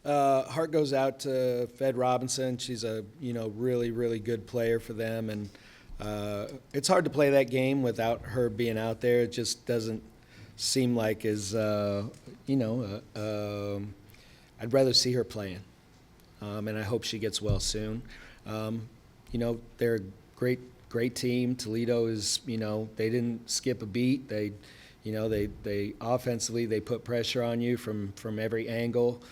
Heart goes out to Fed Robinson. She's a really really good player for them, and it's hard to play that game without her being out there. It just doesn't seem like as I'd rather see her playing, and I hope she gets well soon. They're a great team. Toledo is they didn't skip a beat. They offensively they put pressure on you from every angle.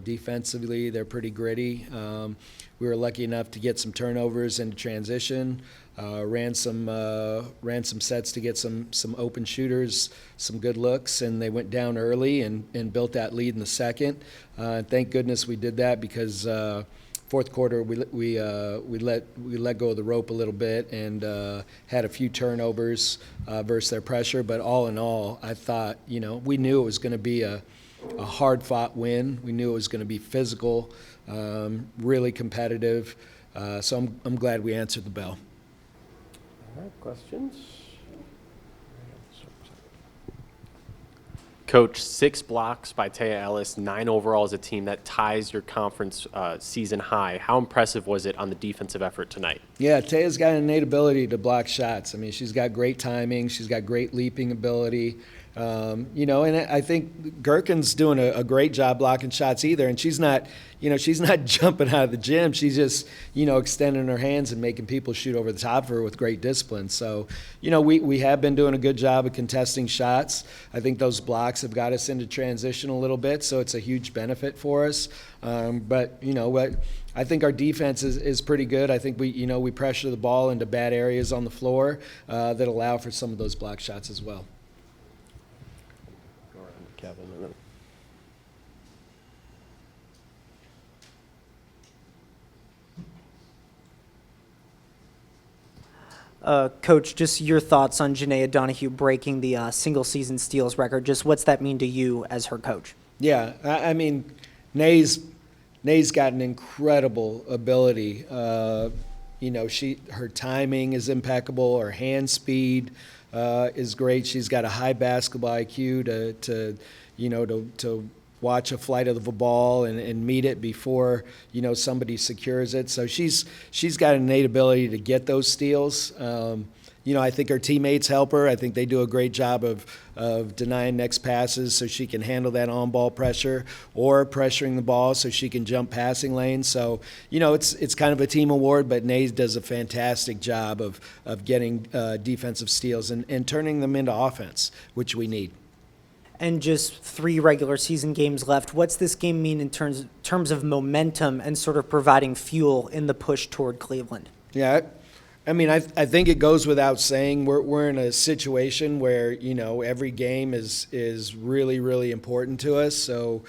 Defensively, they're pretty gritty. We were lucky enough to get some turnovers into transition. Ran some sets to get some open shooters, some good looks, and they went down early and built that lead in the second. Thank goodness we did that because fourth quarter we let go of the rope a little bit and had a few turnovers versus their pressure. But all in all, I thought we knew it was going to be a hard-fought win. We knew it was going to be physical, really competitive. So I'm glad we answered the bell. All right, questions? Coach, 6 blocks by Taya Ellis, 9 overall as a team. That ties your conference season high. How impressive was it on the defensive effort tonight? Yeah, Taya's got an innate ability to block shots. I mean, she's got great timing. She's got great leaping ability. And I think Gherkin's doing a great job blocking shots either. And she's not jumping out of the gym. She's just, extending her hands and making people shoot over the top of her with great discipline. So, we have been doing a good job of contesting shots. I think those blocks have got us into transition a little bit, so it's a huge benefit for us. But I think our defense is pretty good. I think we pressure the ball into bad areas on the floor that allow for some of those block shots as well. Kevin, and then Coach, just your thoughts on Janaea Donahue breaking the single-season steals record. Just what's that mean to you as her coach? Yeah, I mean, Nay's got an incredible ability. Her timing is impeccable. Her hand speed is great. She's got a high basketball IQ to watch a flight of the ball and meet it before somebody secures it. So she's got an innate ability to get those steals. I think her teammates help her. I think they do a great job of denying next passes so she can handle that on-ball pressure or pressuring the ball so she can jump passing lanes. So, it's kind of a team award, but Nays does a fantastic job of getting defensive steals and turning them into offense, which we need. And just 3 regular season games left. What's this game mean in terms of momentum and sort of providing fuel in the push toward Cleveland? Yeah, I mean, I think it goes without saying we're in a situation where every game is really really important to us. So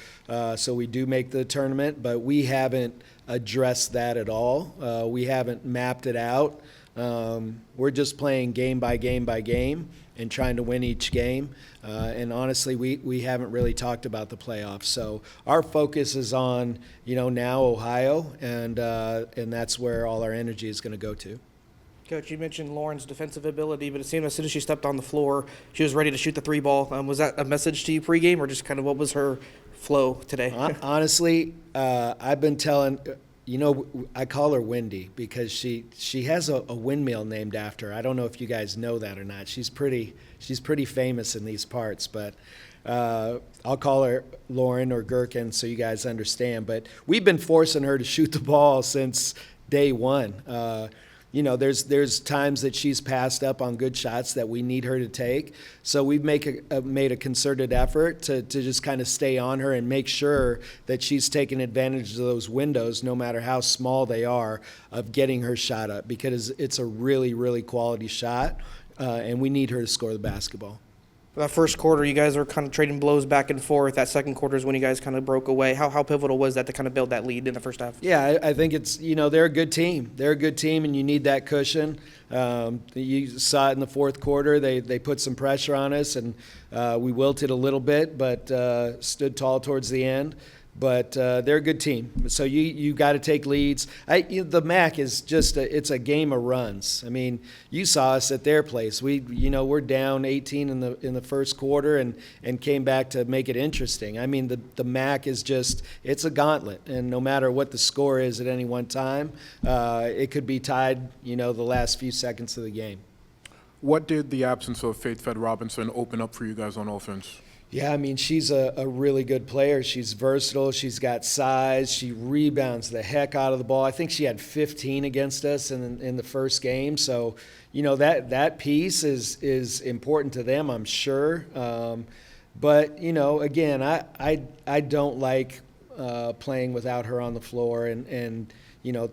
we do make the tournament, but we haven't addressed that at all. We haven't mapped it out. We're just playing game by game by game and trying to win each game. And honestly, we haven't really talked about the playoffs. So our focus is on now Ohio, and that's where all our energy is going to go to. Coach, you mentioned Lauren's defensive ability, but it seemed as soon as she stepped on the floor, she was ready to shoot the 3 ball. Was that a message to you pregame, or just kind of what was her flow today? Honestly, I've been telling, I call her Wendy because she has a windmill named after her. I don't know if you guys know that or not. She's pretty famous in these parts, but I'll call her Lauren or Gherkin so you guys understand. But we've been forcing her to shoot the ball since day one. There's times that she's passed up on good shots that we need her to take. So we've made a concerted effort to just kind of stay on her and make sure that she's taking advantage of those windows, no matter how small they are, of getting her shot up because it's a really, really quality shot, and we need her to score the basketball. That first quarter, you guys are kind of trading blows back and forth. That second quarter is when you guys kind of broke away. How pivotal was that to kind of build that lead in the first half? Yeah, I think it's, they're a good team. They're a good team, and you need that cushion. You saw it in the fourth quarter. They put some pressure on us, and we wilted a little bit, but stood tall towards the end. But they're a good team. So you got to take leads. The MAC is just it's a game of runs. I mean, you saw us at their place. We're down 18 in the first quarter and came back to make it interesting. I mean, the MAC is just it's a gauntlet, and no matter what the score is at any one time, it could be tied. The last few seconds of the game. What did the absence of Faith Fed Robinson open up for you guys on offense? Yeah, I mean, she's a really good player. She's versatile. She's got size. She rebounds the heck out of the ball. I think she had 15 against us in the first game. So, that piece is important to them, I'm sure. But, again, I don't like playing without her on the floor, and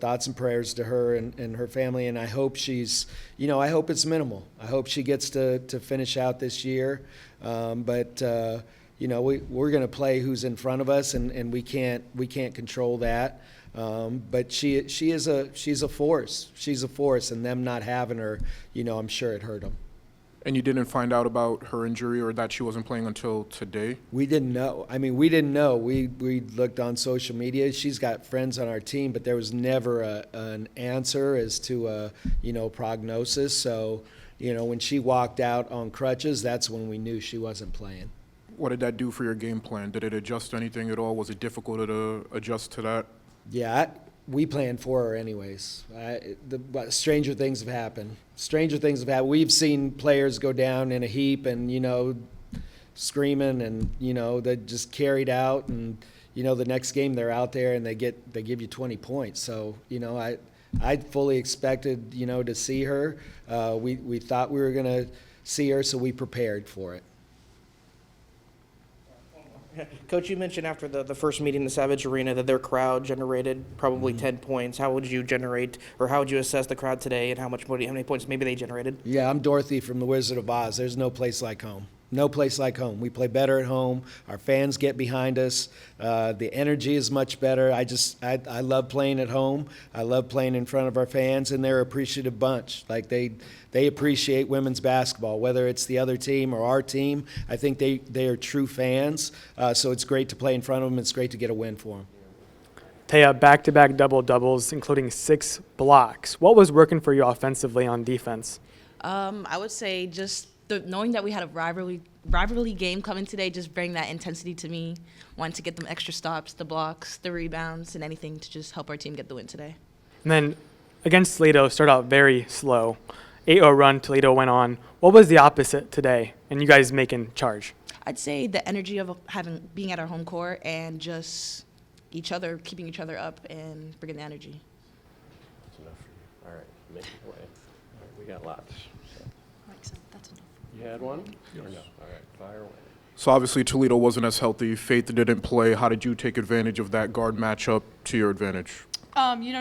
thoughts and prayers to her and her family. And I hope I hope it's minimal. I hope she gets to finish out this year. But we're going to play who's in front of us, and we can't control that. But she's a force. She's a force, and them not having her, I'm sure it hurt them. And you didn't find out about her injury or that she wasn't playing until today? We didn't know. I mean, we didn't know. We looked on social media. She's got friends on our team, but there was never an answer as to a prognosis. So, when she walked out on crutches, that's when we knew she wasn't playing. What did that do for your game plan? Did it adjust anything at all? Was it difficult to adjust to that? Yeah, we planned for her anyways. But stranger things have happened. Stranger things have happened. We've seen players go down in a heap and, screaming and, they just carried out. And, the next game they're out there and they give you 20 points. So, I fully expected, to see her. We thought we were going to see her, so we prepared for it. Coach, you mentioned after the first meeting in the Savage Arena that their crowd generated probably 10 points. How would you generate, or how would you assess the crowd today, and how many points maybe they generated? Yeah, I'm Dorothy from The Wizard of Oz. There's no place like home. No place like home. We play better at home. Our fans get behind us. The energy is much better. I love playing at home. I love playing in front of our fans, and they're an appreciative bunch. Like they appreciate women's basketball, whether it's the other team or our team. I think they are true fans. So it's great to play in front of them. It's great to get a win for them. Taya, back-to-back double-doubles, including 6 blocks. What was working for you offensively on defense? I would say just knowing that we had a rivalry game coming today, just bring that intensity to me. Wanted to get them extra stops, the blocks, the rebounds, and anything to just help our team get the win today. And then against Toledo, started out very slow. 8-0 run, Toledo went on. What was the opposite today, and you guys making charge? I'd say the energy of being at our home court and just keeping each other up and bringing the energy. That's enough for you. All right, make it play. All right, we got lots. So. That's enough. You had one? Yes. Or no? All right, fire away. So obviously Toledo wasn't as healthy. Faith didn't play. How did you take advantage of that guard matchup to your advantage?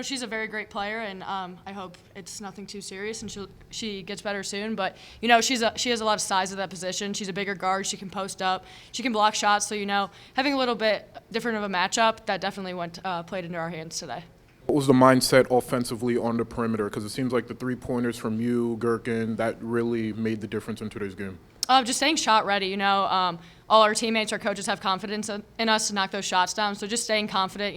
She's a very great player, and I hope it's nothing too serious and she gets better soon. But she has a lot of size at that position. She's a bigger guard. She can post up. She can block shots. So having a little bit different of a matchup that definitely played into our hands today. What was the mindset offensively on the perimeter? Because it seems like the 3-pointers from you, Gherkin, that really made the difference in today's game. Just staying shot ready. All our teammates, our coaches have confidence in us to knock those shots down. So just staying confident,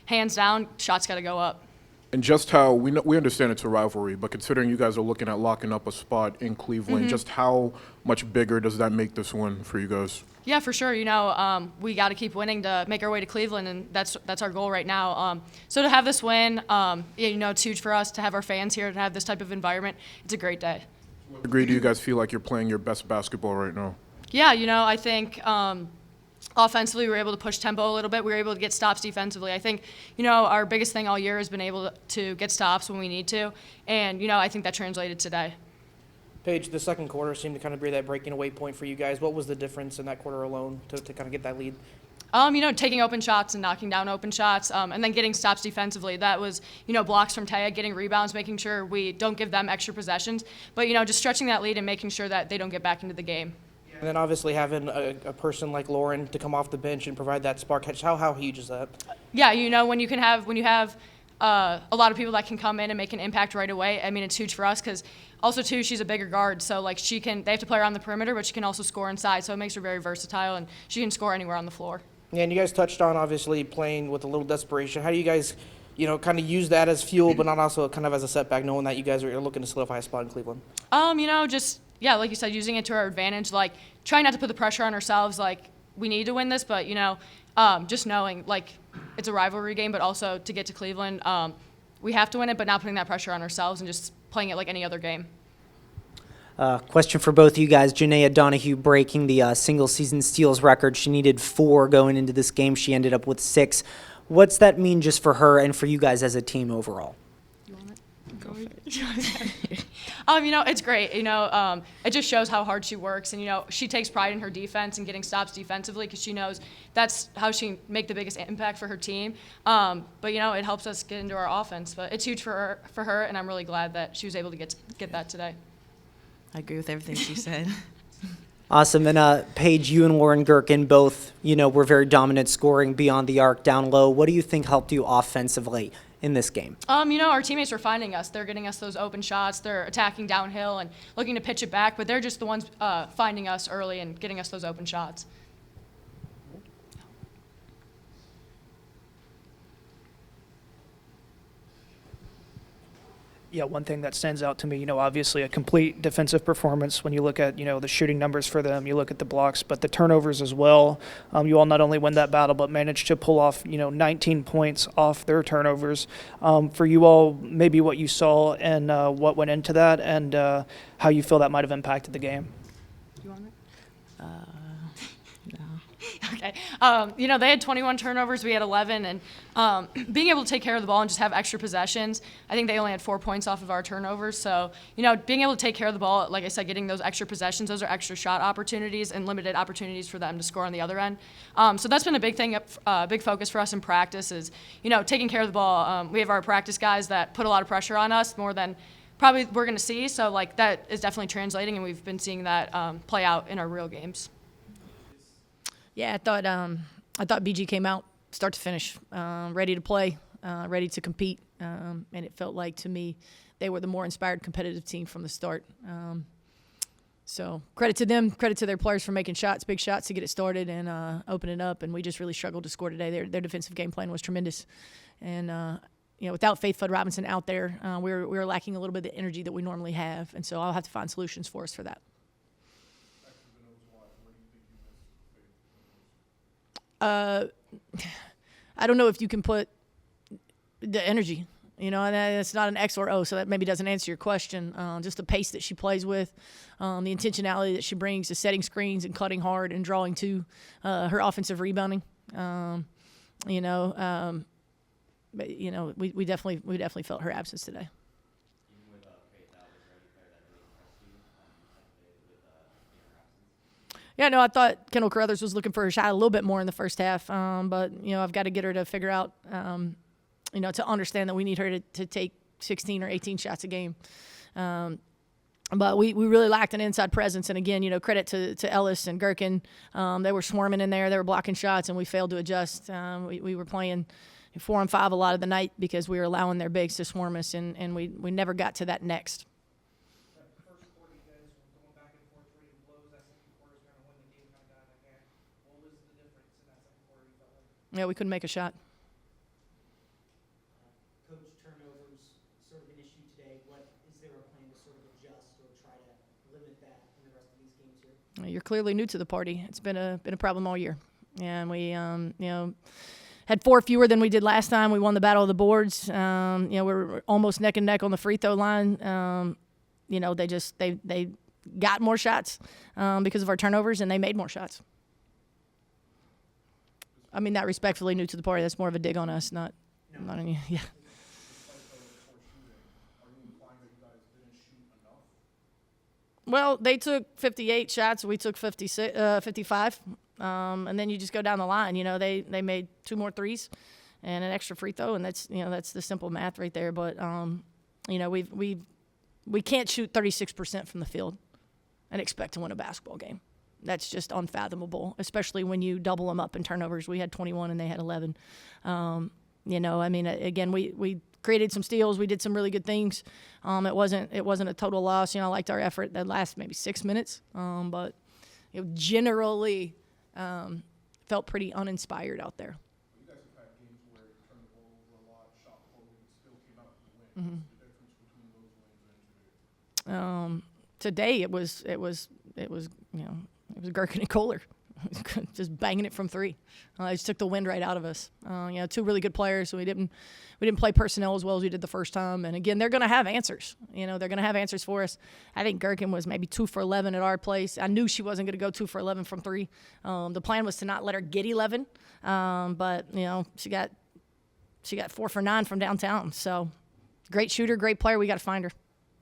hands down, shots got to go up. And just how we understand it's a rivalry, but considering you guys are looking at locking up a spot in Cleveland, just how much bigger does that make this win for you guys? Yeah, for sure. We got to keep winning to make our way to Cleveland, and that's our goal right now. So to have this win, it's huge for us to have our fans here, to have this type of environment. It's a great day. To what degree do you guys feel like you're playing your best basketball right now? Yeah, I think offensively we were able to push tempo a little bit. We were able to get stops defensively. I think, our biggest thing all year has been able to get stops when we need to, and, I think that translated today. Paige, the second quarter seemed to kind of be that breaking away point for you guys. What was the difference in that quarter alone to kind of get that lead? Taking open shots and knocking down open shots, and then getting stops defensively. That was, blocks from Taya, getting rebounds, making sure we don't give them extra possessions, but, just stretching that lead and making sure that they don't get back into the game. And then obviously having a person like Lauren to come off the bench and provide that spark. How huge is that? Yeah, when you have a lot of people that can come in and make an impact right away. I mean, it's huge for us because also too she's a bigger guard, so like they have to play her on the perimeter, but she can also score inside. So it makes her very versatile and she can score anywhere on the floor. Yeah, and you guys touched on obviously playing with a little desperation. How do you guys, kind of use that as fuel, but not also kind of as a setback, knowing that you guys are looking to solidify a spot in Cleveland? Just yeah, like you said, using it to our advantage. Like trying not to put the pressure on ourselves. Like we need to win this, but just knowing like it's a rivalry game, but also to get to Cleveland, we have to win it, but not putting that pressure on ourselves and just playing it like any other game. Question for both of you guys. Janaea Donahue breaking the single-season steals record. She needed 4 going into this game. She ended up with 6. What's that mean just for her and for you guys as a team overall? You want it? Go ahead. It's great. It just shows how hard she works, and she takes pride in her defense and getting stops defensively because she knows that's how she can make the biggest impact for her team. But it helps us get into our offense. But it's huge for her, and I'm really glad that she was able to get that today. I agree with everything she said. Awesome. And Paige, you and Lauren Gherkin both, were very dominant scoring beyond the arc, down low. What do you think helped you offensively in this game? Our teammates are finding us. They're getting us those open shots. They're attacking downhill and looking to pitch it back, but they're just the ones finding us early and getting us those open shots. Yeah, one thing that stands out to me, obviously a complete defensive performance when you look at, the shooting numbers for them, you look at the blocks, but the turnovers as well. You all not only win that battle, but managed to pull off, 19 points off their turnovers. For you all, maybe what you saw and what went into that and how you feel that might have impacted the game. You want it? No. Okay. They had 21 turnovers. We had 11. And being able to take care of the ball and just have extra possessions, I think they only had 4 points off of our turnovers. So, being able to take care of the ball, like I said, getting those extra possessions, those are extra shot opportunities and limited opportunities for them to score on the other end. So that's been a big thing, big focus for us in practice is, taking care of the ball. We have our practice guys that put a lot of pressure on us more than probably we're going to see. So, that is definitely translating, and we've been seeing that play out in our real games. Yeah, I thought BG came out start to finish, ready to play, ready to compete, and it felt like to me they were the more inspired competitive team from the start. So credit to them, credit to their players for making shots, big shots to get it started and open it up. And we just really struggled to score today. Their defensive game plan was tremendous, and without Faith Flood Robinson out there, we were lacking a little bit of the energy that we normally have. And so I'll have to find solutions for us for that. I don't know if you can put the energy, and it's not an X or O, so that maybe doesn't answer your question. Just the pace that she plays with, the intentionality that she brings to setting screens and cutting hard and drawing to her offensive rebounding. But we definitely felt her absence today. Yeah, no, I thought Kendall Carruthers was looking for her shot a little bit more in the first half, but I've got to get her to figure out, to understand that we need her to take 16 or 18 shots a game. But we really lacked an inside presence, and again, credit to Ellis and Gherkin. They were swarming in there, they were blocking shots, and we failed to adjust. We were playing 4-on-5 a lot of the night because we were allowing their bigs to swarm us, and we never got to that next. Yeah, we couldn't make a shot. Coach, turnovers sort of an issue today. Is there a plan to sort of adjust or try to limit that in the rest of these games here? You're clearly new to the party. It's been a problem all year, and we had 4 fewer than we did last time. We won the battle of the boards. We're almost neck and neck on the free throw line. They got more shots because of our turnovers, and they made more shots. I mean that respectfully, new to the party. That's more of a dig on us, not on you. Yeah. Well, they took 58 shots. We took 55. And then you just go down the line. They made 2 more threes and an extra free throw, and that's the simple math right there. But we can't shoot 36% from the field and expect to win a basketball game. That's just unfathomable, especially when you double them up in turnovers. We had 21 and they had 11. Again, we created some steals. We did some really good things. It wasn't a total loss. I liked our effort that last maybe 6 minutes. But generally, felt pretty uninspired out there. You guys have had games where you turned the ball over a lot, shot forward, and still came out with the win. What's the difference between those wins and today? Today it was Gherkin and Kohler. Just banging it from three. It just took the wind right out of us. Two really good players. So we didn't play personnel as well as we did the first time. And again, they're going to have answers. They're going to have answers for us. I think Gherkin was maybe 2 for 11 at our place. I knew she wasn't going to go 2 for 11 from three. The plan was to not let her get 11, but she got 4 for 9 from downtown. So great shooter, great player. We got to find her.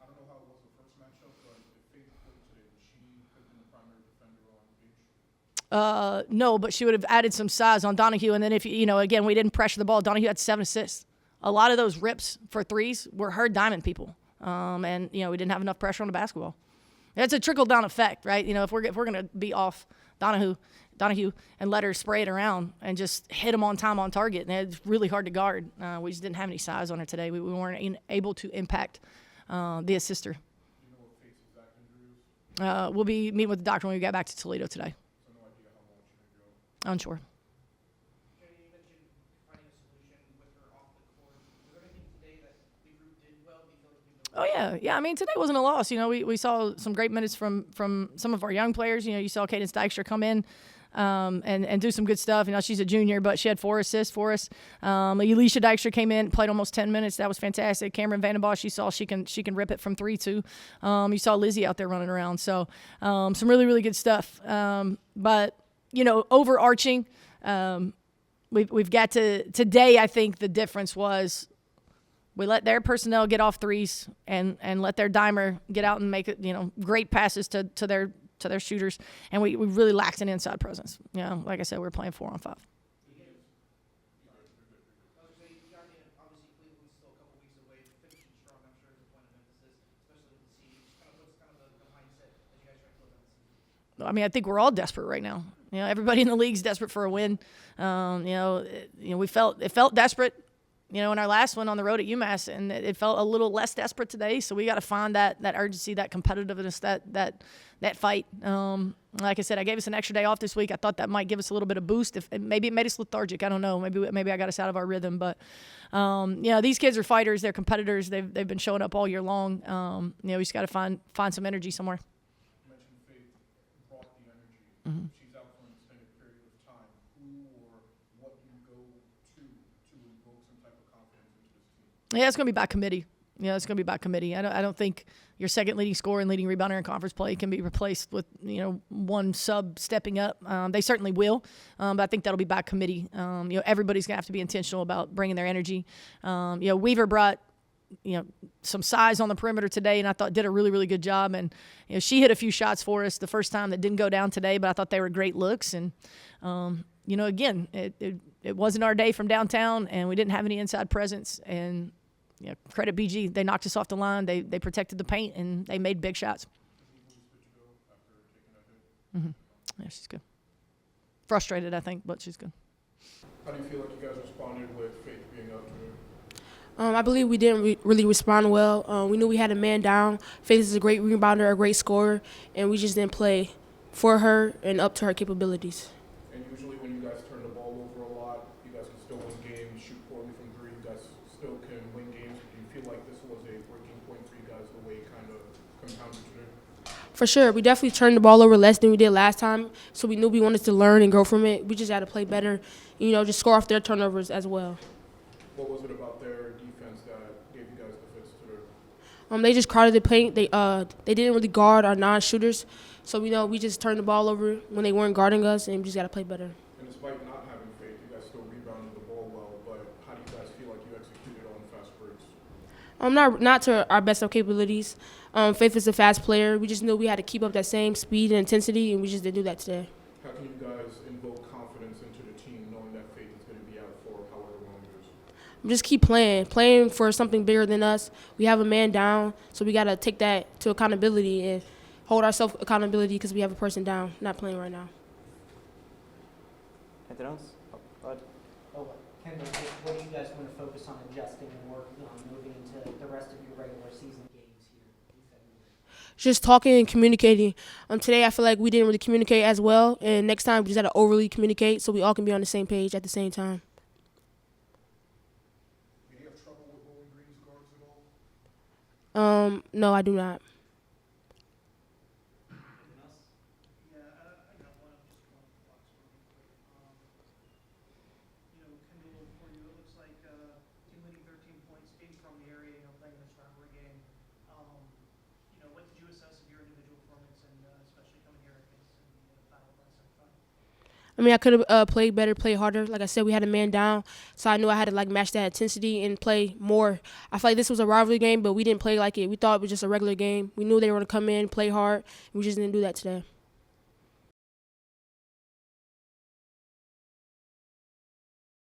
I don't know how it was the first matchup, but if Faith played today, would she have been the primary defender on the bench? No, but she would have added some size on Donahue. And then if, again, we didn't pressure the ball. Donahue had 7 assists. A lot of those rips for threes were her diamond people. And we didn't have enough pressure on the basketball. It's a trickle-down effect, right? If we're going to be off Donahue and let her spray it around and just hit them on time on target. And it's really hard to guard. We just didn't have any size on her today. We weren't able to impact the assister. Do you know what Faith's exact injury is? We'll be meeting with the doctor when we get back to Toledo today. So no idea how long she may go. Unsure. Jenny, you mentioned finding a solution with her off the court. Was there anything today that the group did well? Do you feel like Oh, yeah. I mean, today wasn't a loss. We saw some great minutes from some of our young players. You saw Cadence Dykstra come in and do some good stuff. She's a junior, but she had 4 assists for us. Elisha Dykstra came in, played almost 10 minutes. That was fantastic. Cameron Vandenbosch, you saw she can rip it from 3 too. You saw Lizzie out there running around. So some really, really good stuff. But, overarching, we've got to – today I think the difference was – we let their personnel get off threes and let their dimer get out and make it, great passes to their shooters. And we really lacked an inside presence. Like I said, we're playing 4 on 5. I mean, I think we're all desperate right now. Everybody in the league's desperate for a win. We felt desperate. In our last one on the road at UMass, and it felt a little less desperate today. So we got to find that urgency, that competitiveness, that fight. Like I said, I gave us an extra day off this week. I thought that might give us a little bit of boost. Maybe it made us lethargic. I don't know. Maybe I got us out of our rhythm. But these kids are fighters. They're competitors. They've been showing up all year long. We just got to find some energy somewhere. You mentioned Faith brought the energy. She's out for an extended period of time. Who or what do you go to invoke some type of confidence into this team? Yeah, it's going to be by committee. It's going to be by committee. I don't think your second leading scorer and leading rebounder in conference play can be replaced with one sub stepping up. They certainly will, but I think that'll be by committee. Everybody's going to have to be intentional about bringing their energy. Weaver brought some size on the perimeter today, and I thought did a really, really good job. And she hit a few shots for us the first time that didn't go down today, but I thought they were great looks. And again, it wasn't our day from downtown, and we didn't have any inside presence. And credit BG, they knocked us off the line. They protected the paint, and they made big shots. Yeah, she's good. Frustrated, I think, but she's good. How do you feel like you guys responded with Faith being out today? I believe we didn't really respond well. We knew we had a man down. Faith is a great rebounder, a great scorer, and we just didn't play for her and up to her capabilities. And usually when you guys turn the ball over a lot, you guys can still win games, shoot poorly from 3, you guys still can win games. Do you feel like this was a breaking point for you guys, the way it kind of compounded today? For sure. We definitely turned the ball over less than we did last time, so we knew we wanted to learn and grow from it. We just had to play better, just score off their turnovers as well. What was it about their defense that gave you guys the fits today? They just crowded the paint. They didn't really guard our non-shooters, so we just turned the ball over when they weren't guarding us, and we just got to play better. And despite not having Faith, you guys still rebounded the ball well, but how do you guys feel like you executed on fast breaks? Not to our best of capabilities. Faith is a fast player. We just knew we had to keep up that same speed and intensity, and we just didn't do that today. How can you guys invoke confidence into the team knowing that Faith is going to be out for however long it is? Just keep playing for something bigger than us. We have a man down, so we got to take that to accountability and hold ourselves accountability because we have a person down, not playing right now. Anything else? Kendall, what do you guys want to focus on adjusting and working on moving into the rest of your regular season games here in February? just talking and communicating. Today I feel like we didn't really communicate as well, and next time we just got to overly communicate so we all can be on the same page at the same time. Do you have trouble with Bowling Green's guards at all? No, I do not. Kendall, for you, it looks like team leading 13 points, being from the area, playing in this rivalry game. What did you assess of your individual performance, and especially coming here against in the final last semifinal? I mean, I could have played better, played harder. Like I said, we had a man down, so I knew I had to match that intensity and play more. I feel like this was a rivalry game, but we didn't play like it. We thought it was just a regular game. We knew they were going to come in, play hard, and we just didn't do that today.